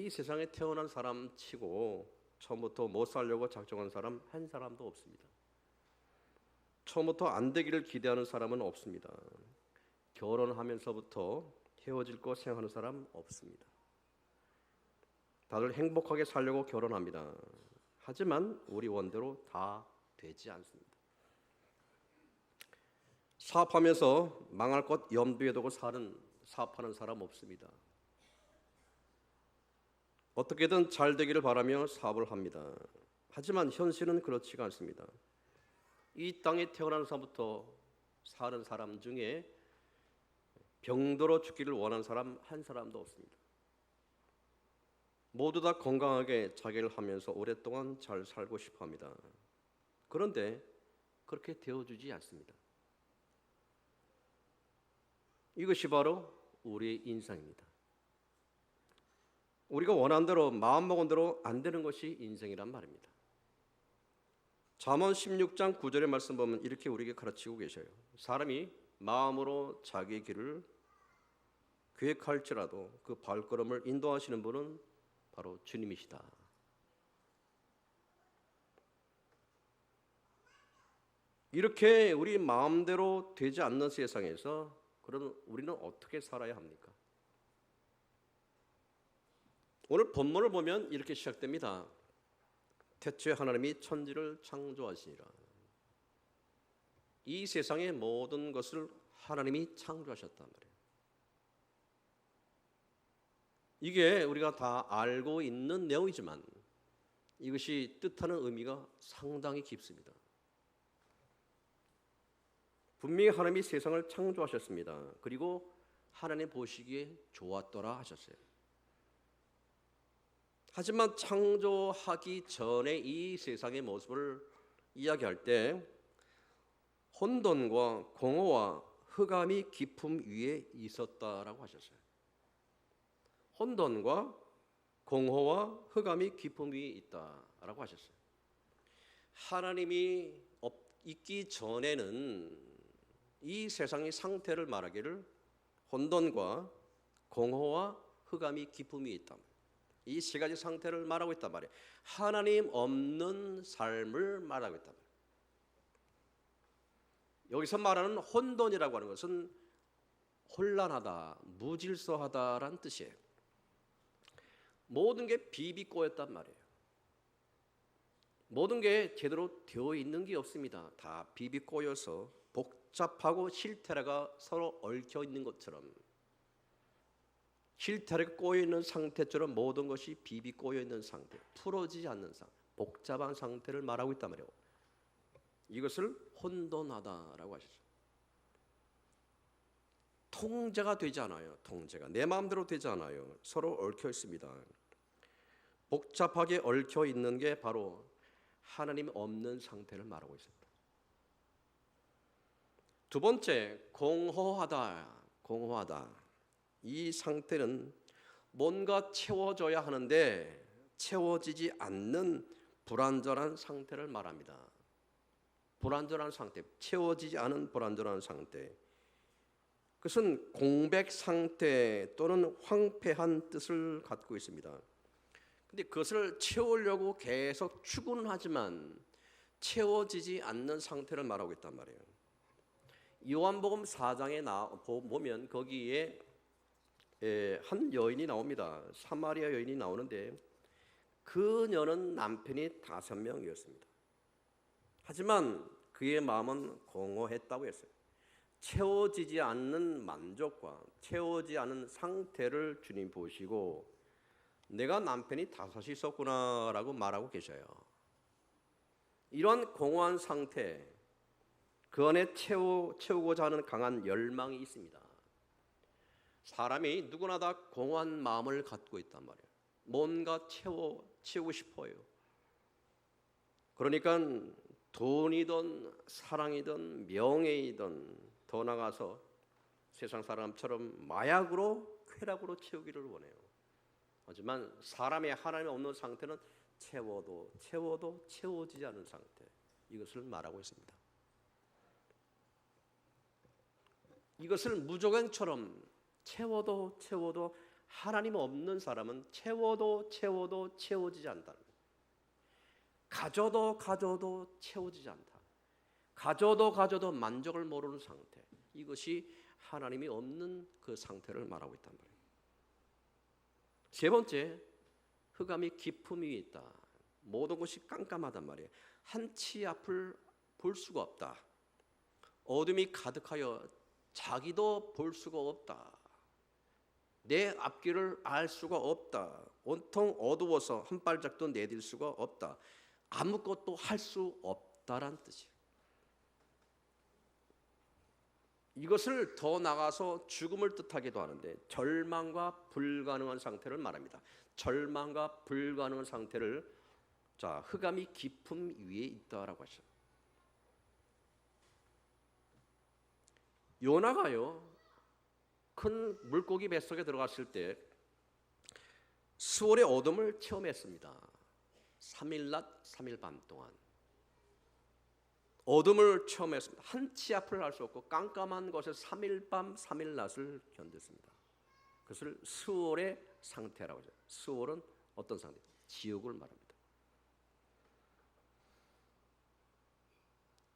이 세상에 태어난 사람 치고 처음부터 못 살려고 작정한 사람 한 사람도 없습니다. 처음부터 안 되기를 기대하는 사람은 없습니다. 결혼하면서부터 헤어질 거 생각하는 사람 없습니다. 다들 행복하게 살려고 결혼합니다. 하지만 우리 원대로 다 되지 않습니다. 사업하면서 망할 것 염두에 두고 사업하는 사람 없습니다. 어떻게든 잘 되기를 바라며 사업을 합니다. 하지만 현실은 그렇지가 않습니다. 이 땅에 태어난 사람부터 사는 사람 중에 병들어 죽기를 원하는 사람 한 사람도 없습니다. 모두 다 건강하게 자기를 하면서 오랫동안 잘 살고 싶어 합니다. 그런데 그렇게 되어주지 않습니다. 이것이 바로 우리의 인생입니다. 우리가 원하는 대로 마음먹은 대로 안 되는 것이 인생이란 말입니다. 잠언 16장 9절의 말씀 보면 이렇게 우리에게 가르치고 계셔요. 사람이 마음으로 자기 길을 계획할지라도 그 발걸음을 인도하시는 분은 바로 주님이시다. 이렇게 우리 마음대로 되지 않는 세상에서 그럼 우리는 어떻게 살아야 합니까? 오늘 본문을 보면 이렇게 시작됩니다. 태초에 하나님이 천지를 창조하시니라. 이 세상의 모든 것을 하나님이 창조하셨단 말이에요. 이게 우리가 다 알고 있는 내용이지만 이것이 뜻하는 의미가 상당히 깊습니다. 분명히 하나님이 세상을 창조하셨습니다. 그리고 하나님 보시기에 좋았더라 하셨어요. 하지만 창조하기 전에 이 세상의 모습을 이야기할 때 혼돈과 공허와 흑암이 깊음 위에 있었다라고 하셨어요. 혼돈과 공허와 흑암이 깊음 위에 있다라고 하셨어요. 하나님이 있기 전에는 이 세상의 상태를 말하기를 혼돈과 공허와 흑암이 깊음 위에 있다. 이 세 가지 상태를 말하고 있단 말이에요. 하나님 없는 삶을 말하고 있단 말이에요. 여기서 말하는 혼돈이라고 하는 것은 혼란하다, 무질서하다라는 뜻이에요. 모든 게 비비꼬였단 말이에요. 모든 게 제대로 되어 있는 게 없습니다. 다 비비꼬여서 복잡하고 실타래가 서로 얽혀 있는 것처럼, 실타래가 꼬여 있는 상태처럼 모든 것이 비비꼬여 있는 상태, 풀어지지 않는 상태, 복잡한 상태를 말하고 있단 말이에요. 이것을 혼돈하다라고 하시죠. 통제가 되지 않아요. 통제가 내 마음대로 되지 않아요. 서로 얽혀 있습니다. 복잡하게 얽혀 있는 게 바로 하나님 없는 상태를 말하고 있습니다. 두 번째, 공허하다. 이 상태는 뭔가 채워져야 하는데 채워지지 않는 불완전한 상태를 말합니다. 불완전한 상태, 채워지지 않은 불완전한 상태. 그것은 공백 상태 또는 황폐한 뜻을 갖고 있습니다. 근데 그것을 채우려고 계속 추구는 하지만 채워지지 않는 상태를 말하고 있단 말이에요. 요한복음 4장에 보면 거기에 한 여인이 나옵니다. 사마리아 여인이 나오는데 그녀는 남편이 5명이었습니다. 하지만 그의 마음은 공허했다고 했어요. 채워지지 않는 만족과 채워지지 않은 상태를 주님 보시고 내가 남편이 5이 있었구나라고 말하고 계셔요. 이런 공허한 상태, 그 안에 채우고자 하는 강한 열망이 있습니다. 사람이 누구나 다 공허한 마음을 갖고 있단 말이에요. 뭔가 채우고 싶어요. 그러니까 돈이든 사랑이든 명예이든 더 나가서 세상 사람처럼 마약으로 쾌락으로 채우기를 원해요. 하지만 사람의 하나님 없는 상태는 채워도 채워지지 않은 상태, 이것을 말하고 있습니다. 이것을 무조건처럼 채워도 하나님 없는 사람은 채워도 채워지지 않다. 가져도 채워지지 않다. 가져도 만족을 모르는 상태. 이것이 하나님이 없는 그 상태를 말하고 있단 말이에요. 세 번째, 흑암이 깊음 위에 있다. 모든 것이 깜깜하단 말이에요. 한치 앞을 볼 수가 없다. 어둠이 가득하여 자기도 볼 수가 없다. 내 앞길을 알 수가 없다. 온통 어두워서 한 발짝도 내딜 수가 없다. 아무것도 할 수 없다란 뜻이에요. 이것을 더 나가서 죽음을 뜻하기도 하는데 절망과 불가능한 상태를 말합니다. 절망과 불가능한 상태를 흑암이 깊음 위에 있다라고 하셔요. 요나가요, 큰 물고기 뱃속에 들어갔을 때 수월의 어둠을 체험했습니다. 3일 낮 3일 밤 동안 어둠을 체험했습니다. 한치 앞을 알 수 없고 깜깜한 곳에 3일 밤 3일 낮을 견뎠습니다. 그것을 수월의 상태라고 하죠. 수월은 어떤 상태? 지옥을 말합니다.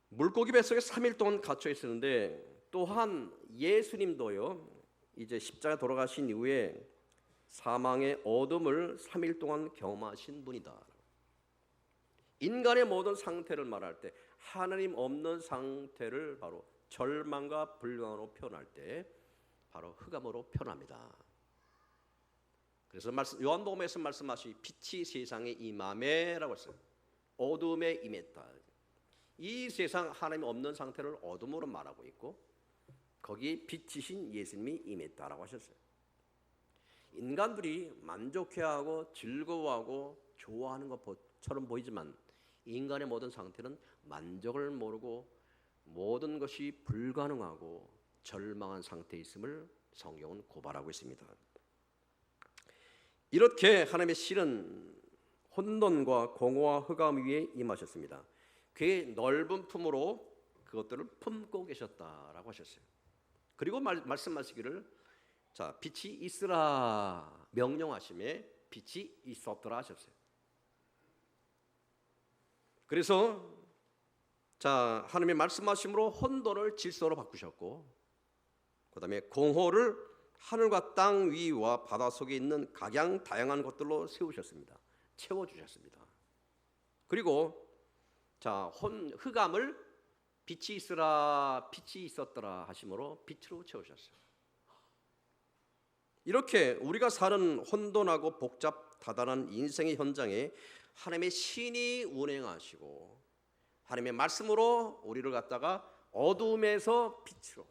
물고기 뱃속에 3일 동안 갇혀 있었는데, 또한 예수님도요, 이제 십자가 돌아가신 이후에 사망의 어둠을 3일 동안 경험하신 분이다. 인간의 모든 상태를 말할 때 하나님 없는 상태를 바로 절망과 불가능으로 표현할 때 바로 흑암으로 표현합니다. 그래서 요한복음에서 말씀하시 빛이 세상에 임하매라고 했어요. 어둠에 임했다. 이 세상 하나님 없는 상태를 어둠으로 말하고 있고 거기에 빛이신 예수님이 임했다라고 하셨어요. 인간들이 만족해하고 즐거워하고 좋아하는 것처럼 보이지만 인간의 모든 상태는 만족을 모르고 모든 것이 불가능하고 절망한 상태에 있음을 성경은 고발하고 있습니다. 이렇게 하나님의 실은 혼돈과 공허와 흑암 위에 임하셨습니다. 그의 넓은 품으로 그것들을 품고 계셨다라고 하셨어요. 그리고 말씀하시기를 빛이 있으라 명령하심에 빛이 있었더라 하셨어요. 그래서 하나님의 말씀하심으로 혼돈을 질서로 바꾸셨고, 그 다음에 공허를 하늘과 땅 위와 바다 속에 있는 각양 다양한 것들로 세우셨습니다. 채워주셨습니다. 그리고 흑암을 빛이 있으라 빛이 있었더라 하심으로 빛으로 채우셨어요. 이렇게 우리가 사는 혼돈하고 복잡다단한 인생의 현장에 하나님의 신이 운행하시고 하나님의 말씀으로 우리를 갖다가 어둠에서 빛으로,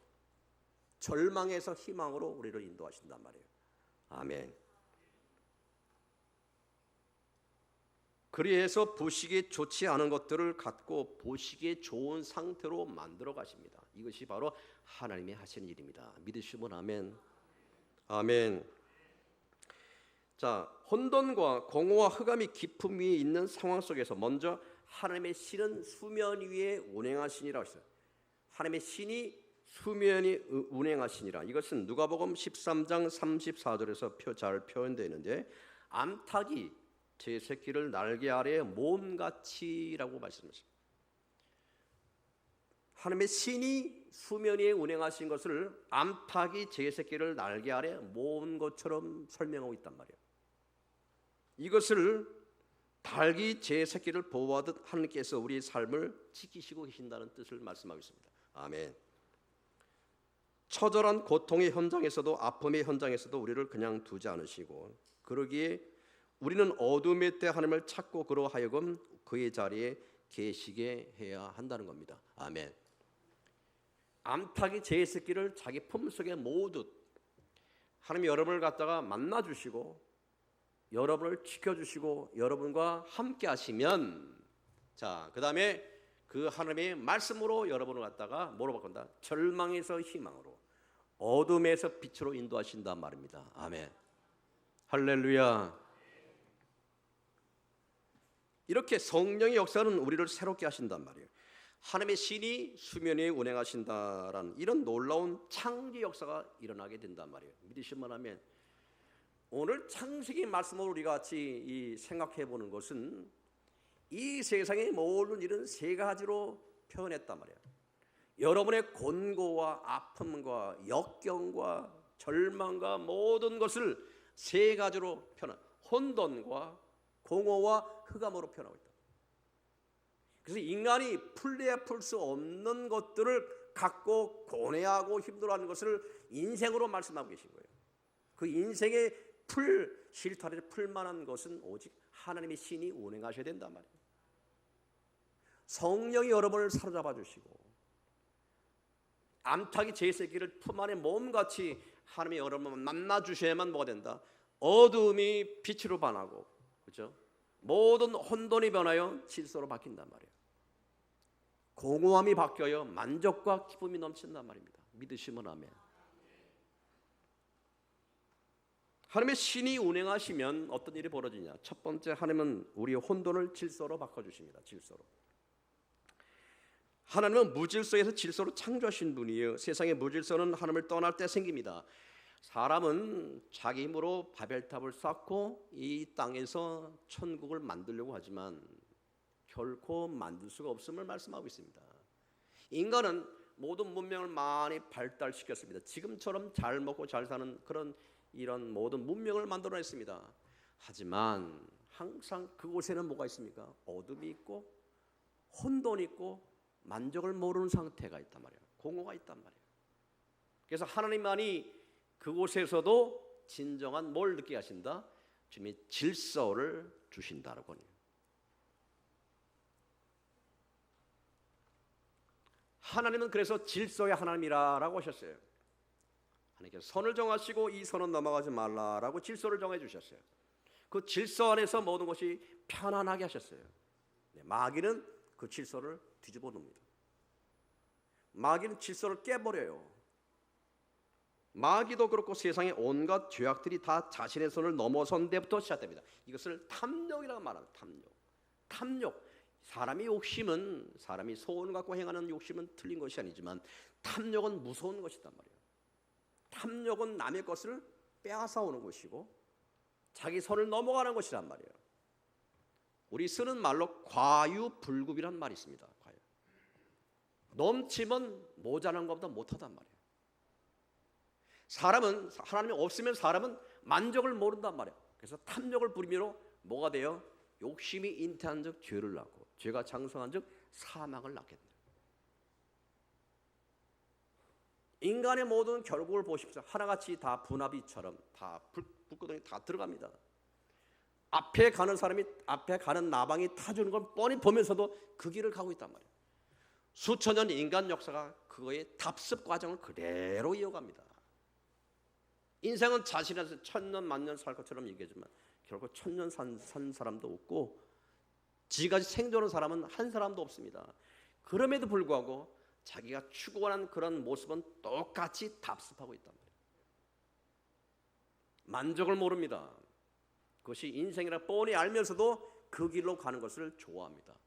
절망에서 희망으로 우리를 인도하신단 말이에요. 아멘. 그래서 보시기에 좋지 않은 것들을 갖고 보시기에 좋은 상태로 만들어 가십니다. 이것이 바로 하나님이 하시는 일입니다. 믿으시면 아멘. 아멘. 혼돈과 공허와 흑암이 깊음 위에 있는 상황 속에서 먼저 하나님의 신은 수면 위에 운행하시니라 했어요. 하나님의 신이 수면이 운행하시니라. 이것은 누가복음 13장 34절에서 잘 표현되어 있는데, 암탉이 제 새끼를 날개 아래에 몸같이라고 말씀하십니다. 하나님의 신이 수면 위에 운행하신 것을 암탉이 제 새끼를 날개 아래 모은 것처럼 설명하고 있단 말이에요. 이것을 닭이 제 새끼를 보호하듯 하나님께서 우리의 삶을 지키시고 계신다는 뜻을 말씀하고 있습니다. 아멘. 처절한 고통의 현장에서도 아픔의 현장에서도 우리를 그냥 두지 않으시고, 그러기에 우리는 어둠의 때 하나님을 찾고 그로 하여금 그의 자리에 계시게 해야 한다는 겁니다. 아멘. 암탉이 제 새끼를 자기 품속에 모으듯 하나님이 여러분을 갖다가 만나주시고 여러분을 지켜주시고 여러분과 함께 하시면, 그 다음에 그 하나님의 말씀으로 여러분을 갖다가 뭐로 바꾼다? 절망에서 희망으로, 어둠에서 빛으로 인도하신단 말입니다. 아멘. 할렐루야. 이렇게 성령의 역사는 우리를 새롭게 하신단 말이에요. 하나님의 신이 수면에 운행하신다라는 이런 놀라운 창조 역사가 일어나게 된단 말이에요. 믿으시면 하면 오늘 창세기 말씀으로 우리가 같이 생각해 보는 것은 이 세상의 모든 일은 세 가지로 표현했단 말이야. 여러분의 곤고와 아픔과 역경과 절망과 모든 것을 세 가지로 표현, 혼돈과 공허와 흑암으로 표현하고 있다. 그래서 인간이 풀려야 풀 수 없는 것들을 갖고 고뇌하고 힘들어하는 것을 인생으로 말씀하고 계신 거예요. 그 인생의 실타래를 풀 만한 것은 오직 하나님의 신이 운행하셔야 된단 말이에요. 성령이 여러분을 사로잡아 주시고 암탉이 제 새끼를 품 안에 몸같이 하나님이 여러분을 만나 주셔야만 뭐가 된다? 어둠이 빛으로 변하고, 그렇죠? 모든 혼돈이 변하여 질서로 바뀐단 말이에요. 공허함이 바뀌어요 만족과 기쁨이 넘친단 말입니다. 믿으시면 아멘. 하나님의 신이 운행하시면 어떤 일이 벌어지냐? 첫 번째, 하나님은 우리의 혼돈을 질서로 바꿔주십니다. 질서로. 하나님은 무질서에서 질서로 창조하신 분이에요. 세상의 무질서는 하나님을 떠날 때 생깁니다. 사람은 자기 힘으로 바벨탑을 쌓고 이 땅에서 천국을 만들려고 하지만 결코 만들 수가 없음을 말씀하고 있습니다. 인간은 모든 문명을 많이 발달시켰습니다. 지금처럼 잘 먹고 잘 사는 그런 이런 모든 문명을 만들어냈습니다. 하지만 항상 그곳에는 뭐가 있습니까? 어둠이 있고 혼돈이 있고 만족을 모르는 상태가 있단 말이에요. 공허가 있단 말이에요. 그래서 하나님만이 그곳에서도 진정한 뭘 느끼게 하신다? 주님이 질서를 주신다라고 해요. 하나님은 그래서 질서의 하나님이라고 하셨어요. 하나님께서 선을 정하시고 이 선은 넘어가지 말라라고 질서를 정해 주셨어요. 그 질서 안에서 모든 것이 편안하게 하셨어요. 마귀는 그 질서를 뒤집어 놓습니다. 마귀는 질서를 깨버려요. 마귀도 그렇고 세상의 온갖 죄악들이 다 자신의 선을 넘어선 데부터 시작됩니다. 이것을 탐욕이라고 말합니다. 탐욕. 사람의 욕심은, 사람이 소원을 갖고 행하는 욕심은 틀린 것이 아니지만 탐욕은 무서운 것이단 말이에요. 탐욕은 남의 것을 빼앗아 오는 것이고 자기 선을 넘어가는 것이란 말이에요. 우리 쓰는 말로 과유불급이란 말이 있습니다. 과유. 넘치면 모자란 것보다 못하단 말이에요. 사람은, 하나님이 없으면 사람은 만족을 모른단 말이에요. 그래서 탐욕을 부리므로 뭐가 돼요? 욕심이 잉태한 즉 죄를 낳고 죄가 장성한 즉 사망을 낳겠네. 인간의 모든 결국을 보십시오. 하나같이 다 분화비처럼 다 불구덩이 다 들어갑니다. 앞에 가는 사람이, 앞에 가는 나방이 타주는 걸 뻔히 보면서도 그 길을 가고 있단 말이에요. 수천 년 인간 역사가 그거의 답습 과정을 그대로 이어갑니다. 인생은 자신한테 천년 만년 살 것처럼 얘기하지만 결국 천년 산 사람도 없고 지금까지 생존한 사람은 한 사람도 없습니다. 그럼에도 불구하고 자기가 추구하는 그런 모습은 똑같이 답습하고 있단 말이에요. 만족을 모릅니다. 그것이 인생이라 뻔히 알면서도 그 길로 가는 것을 좋아합니다.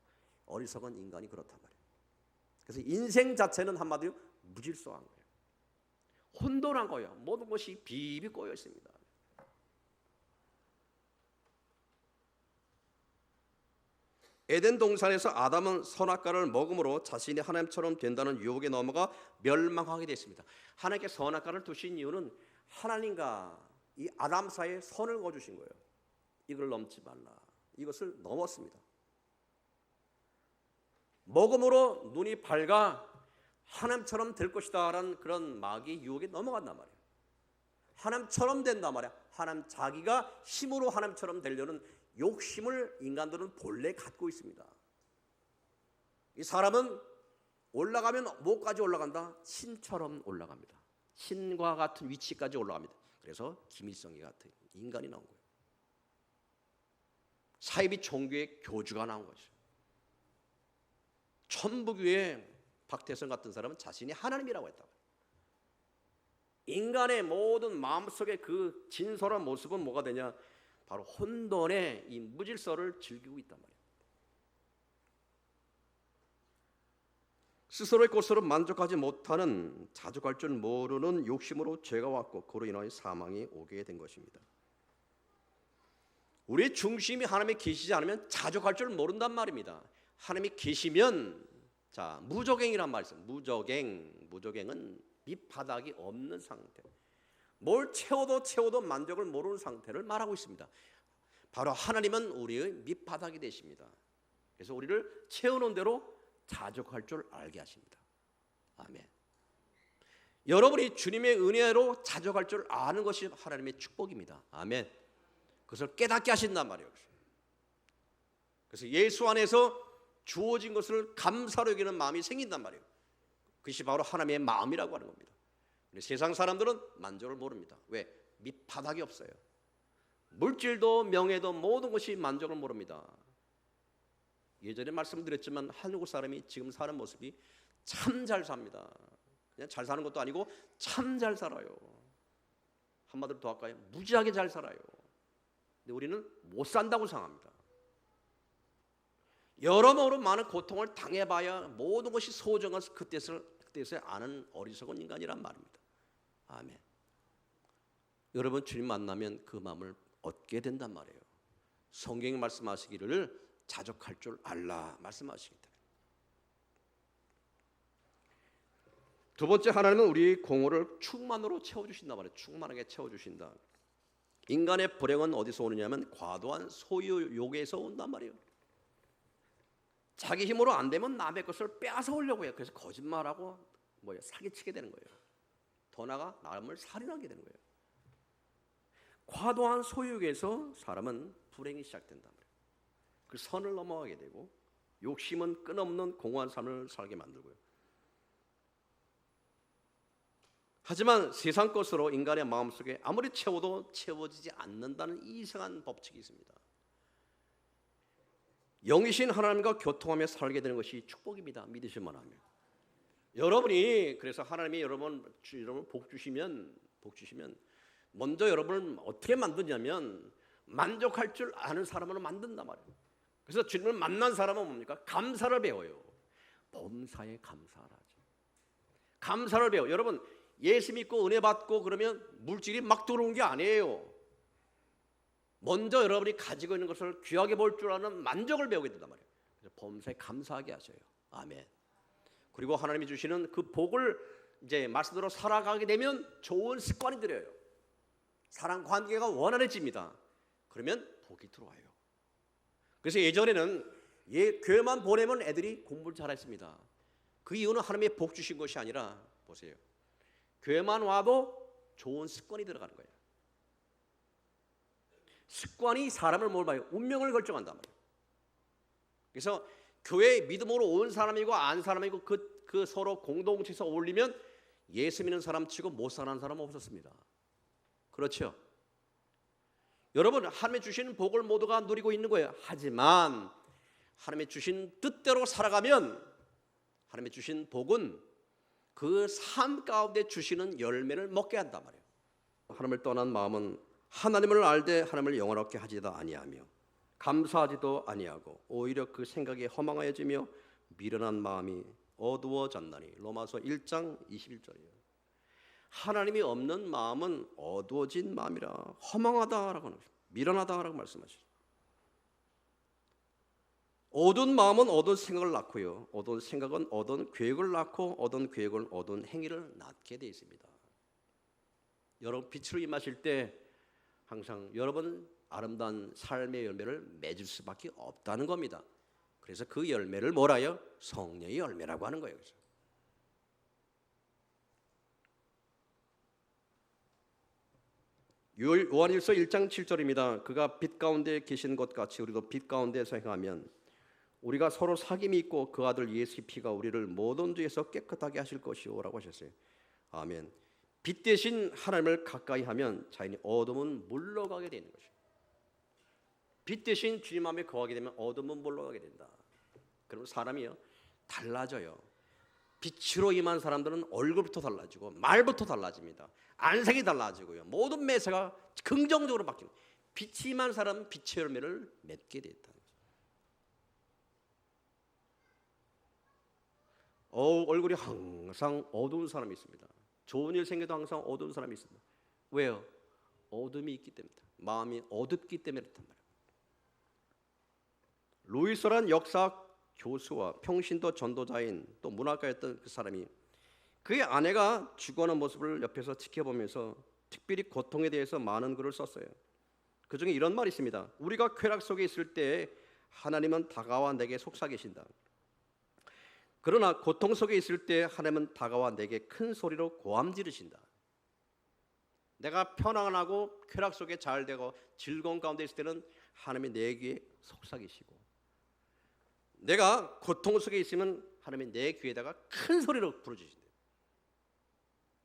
어리석은 인간이 그렇단 말이에요. 그래서 인생 자체는 한마디로 무질서한 거예요. 혼돈한 거예요. 모든 것이 비비 꼬여 있습니다. 에덴 동산에서 아담은 선악과를 먹음으로 자신이 하나님처럼 된다는 유혹에 넘어가 멸망하게 됐습니다. 하나님께 선악과를 두신 이유는 하나님과 이 아담 사이에 선을 그어주신 거예요. 이걸 넘지 말라. 이것을 넘었습니다. 먹음으로 눈이 밝아 하나님처럼 될 것이다 라는 그런 마귀의 유혹에 넘어간단 말이에요. 하나님처럼 된단 말이야. 하나님 자기가 힘으로 하나님처럼 되려는 욕심을 인간들은 본래 갖고 있습니다. 이 사람은 올라가면 뭐까지 올라간다? 신처럼 올라갑니다. 신과 같은 위치까지 올라갑니다. 그래서 김일성이 같은 인간이 나온 거예요. 사이비 종교의 교주가 나온 것이죠. 천부교의 박태선 같은 사람은 자신이 하나님이라고 했다. 인간의 모든 마음속의 그 진솔한 모습은 뭐가 되냐? 바로 혼돈의 이 무질서를 즐기고 있단 말이에요. 스스로의 것으로 만족하지 못하는 자족할 줄 모르는 욕심으로 죄가 왔고 그로 인하여 사망이 오게 된 것입니다. 우리의 중심이 하나님이 계시지 않으면 자족할 줄 모른단 말입니다. 하나님이 계시면 자, 무저갱이란 말이 있어요. 무저갱은 밑바닥이 없는 상태. 뭘 채워도 만족을 모르는 상태를 말하고 있습니다. 바로 하나님은 우리의 밑바닥이 되십니다. 그래서 우리를 채우는 대로 자족할 줄 알게 하십니다. 아멘. 여러분이 주님의 은혜로 자족할 줄 아는 것이 하나님의 축복입니다. 아멘. 그것을 깨닫게 하신단 말이에요. 그래서 예수 안에서 주어진 것을 감사로 여기는 마음이 생긴단 말이에요. 그것이 바로 하나님의 마음이라고 하는 겁니다. 근데 세상 사람들은 만족을 모릅니다. 왜? 밑바닥이 없어요. 물질도 명예도 모든 것이 만족을 모릅니다. 예전에 말씀드렸지만 한국 사람이 지금 사는 모습이 참 잘 삽니다. 그냥 잘 사는 것도 아니고 참 잘 살아요. 한마디로 더 할까요? 무지하게 잘 살아요. 근데 우리는 못 산다고 생각합니다. 여러모로 많은 고통을 당해봐야 모든 것이 소중한 그때서야 아는 어리석은 인간이란 말입니다. 아멘. 여러분 주님 만나면 그 마음을 얻게 된단 말이에요. 성경이 말씀하시기를 자족할 줄 알라 말씀하시기 때문에. 두 번째, 하나님은 우리 공허를 충만으로 채워주신단 말이에요. 충만하게 채워주신다. 인간의 불행은 어디서 오느냐면 과도한 소유욕에서 온단 말이에요. 자기 힘으로 안 되면 남의 것을 빼앗아 오려고 해요. 그래서 거짓말하고 사기치게 되는 거예요. 더 나아가 남을 살인하게 되는 거예요. 과도한 소유욕에서 사람은 불행이 시작된단 말이에요. 그 선을 넘어가게 되고 욕심은 끊임없는 공허한 삶을 살게 만들고요. 하지만 세상 것으로 인간의 마음속에 아무리 채워도 채워지지 않는다는 이상한 법칙이 있습니다. 영이신 하나님과 교통하며 살게 되는 것이 축복입니다. 믿으시면 하면. 여러분이 그래서 하나님이 여러분 복 주시면 먼저 여러분을 어떻게 만드냐면 만족할 줄 아는 사람으로 만든단 말이에요. 그래서 주님을 만난 사람은 뭡니까? 감사를 배워요. 범사에 감사하죠. 감사를 배워. 여러분 예수 믿고 은혜 받고 그러면 물질이 막 들어오는 게 아니에요. 먼저 여러분이 가지고 있는 것을 귀하게 볼 줄 아는 만족을 배우게 된단 말이에요. 그래서 범사에 감사하게 하셔요. 아멘. 그리고 하나님이 주시는 그 복을 이제 말씀대로 살아가게 되면 좋은 습관이 들어요. 사랑 관계가 원활해집니다. 그러면 복이 들어와요. 그래서 예전에는 교회만 보내면 애들이 공부를 잘했습니다. 그 이유는 하나님의 복 주신 것이 아니라 보세요. 교회만 와도 좋은 습관이 들어가는 거예요. 습관이 사람을 뭘 봐요? 운명을 결정한단 말이에요. 그래서 교회에 믿음으로 온 사람이고 안 사람이고 그 서로 공동체에서 어울리면 예수 믿는 사람 치고 못 사는 사람은 없었습니다. 그렇죠? 여러분 하나님이 주신 복을 모두가 누리고 있는 거예요. 하지만 하나님이 주신 뜻대로 살아가면 하나님이 주신 복은 그 삶 가운데 주시는 열매를 먹게 한단 말이에요. 하나님을 떠난 마음은 하나님을 알되 하나님을 영원하게 하지도 아니하며 감사하지도 아니하고 오히려 그 생각이 허망하여지며 미련한 마음이 어두워졌나니. 로마서 1장 21절이에요. 하나님이 없는 마음은 어두워진 마음이라 허망하다라고 하는 거죠. 미련하다라고 말씀하시죠. 어두운 마음은 어두운 생각을 낳고요. 어두운 생각은 어두운 계획을 낳고 어두운 계획은 어두운 행위를 낳게 되어 있습니다. 여러분 빛으로 임하실 때 항상 여러분 아름다운 삶의 열매를 맺을 수밖에 없다는 겁니다. 그래서 그 열매를 뭐라요? 성령의 열매라고 하는 거예요. 그래서. 요한일서 1장 7절입니다. 그가 빛 가운데 계신 것 같이 우리도 빛 가운데서 행하면 우리가 서로 사귐이 있고 그 아들 예수의 피가 우리를 모든 죄에서 깨끗하게 하실 것이오 라고 하셨어요. 아멘. 빛 대신 하나님을 가까이 하면 자연히 어둠은 물러가게 되는 것이죠. 빛 대신 주님 마음에 거하게 되면 어둠은 물러가게 된다. 그러면 사람이요 달라져요. 빛으로 임한 사람들은 얼굴부터 달라지고 말부터 달라집니다. 안색이 달라지고요. 모든 매사가 긍정적으로 바뀌는. 빛이 임한 사람은 빛의 열매를 맺게 됐다. 얼굴이 항상 어두운 사람이 있습니다. 좋은 일 생겨도 항상 어두운 사람이 있습니다. 왜요? 어둠이 있기 때문입니다. 마음이 어둡기 때문에 그렇단 말이에요. 루이스란 역사 교수와 평신도 전도자인 또 문학가였던 그 사람이 그의 아내가 죽어가는 모습을 옆에서 지켜보면서 특별히 고통에 대해서 많은 글을 썼어요. 그 중에 이런 말이 있습니다. 우리가 쾌락 속에 있을 때 하나님은 다가와 내게 속삭이신다. 그러나 고통 속에 있을 때 하나님은 다가와 내게 큰 소리로 고함 지르신다. 내가 편안하고 쾌락 속에 잘 되고 즐거운 가운데 있을 때는 하나님이 내 귀에 속삭이시고, 내가 고통 속에 있으면 하나님이 내 귀에다가 큰 소리로 부르짖으신다.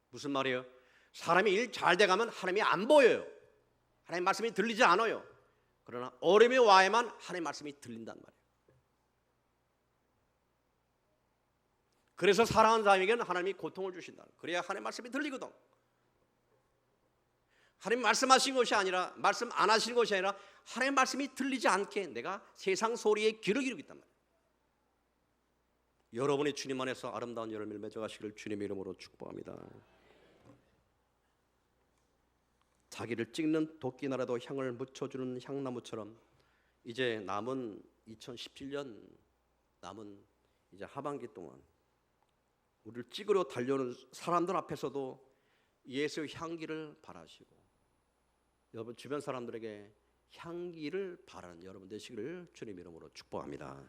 무슨 말이에요? 사람이 일 잘 돼가면 하나님이 안 보여요. 하나님 말씀이 들리지 않아요. 그러나 어려움이 와야만 하나님 말씀이 들린단 말이에요. 그래서 사랑하는 사람에게는 하나님이 고통을 주신다. 그래야 하나님 말씀이 들리거든. 하나님 말씀하신 것이 아니라, 말씀 안 하시는 것이 아니라 하나님 말씀이 들리지 않게 내가 세상 소리에 귀를 기울이고 있단 말이에요. 여러분이 주님 안에서 아름다운 열매를 맺어가시기를 주님의 이름으로 축복합니다. 자기를 찍는 도끼나라도 향을 묻혀주는 향나무처럼 이제 남은 2017년 남은 이제 하반기 동안 우리를 찍으러 달려오는 사람들 앞에서도 예수의 향기를 바라시고, 여러분 주변 사람들에게 향기를 바라는 여러분 되시기를 주님 이름으로 축복합니다.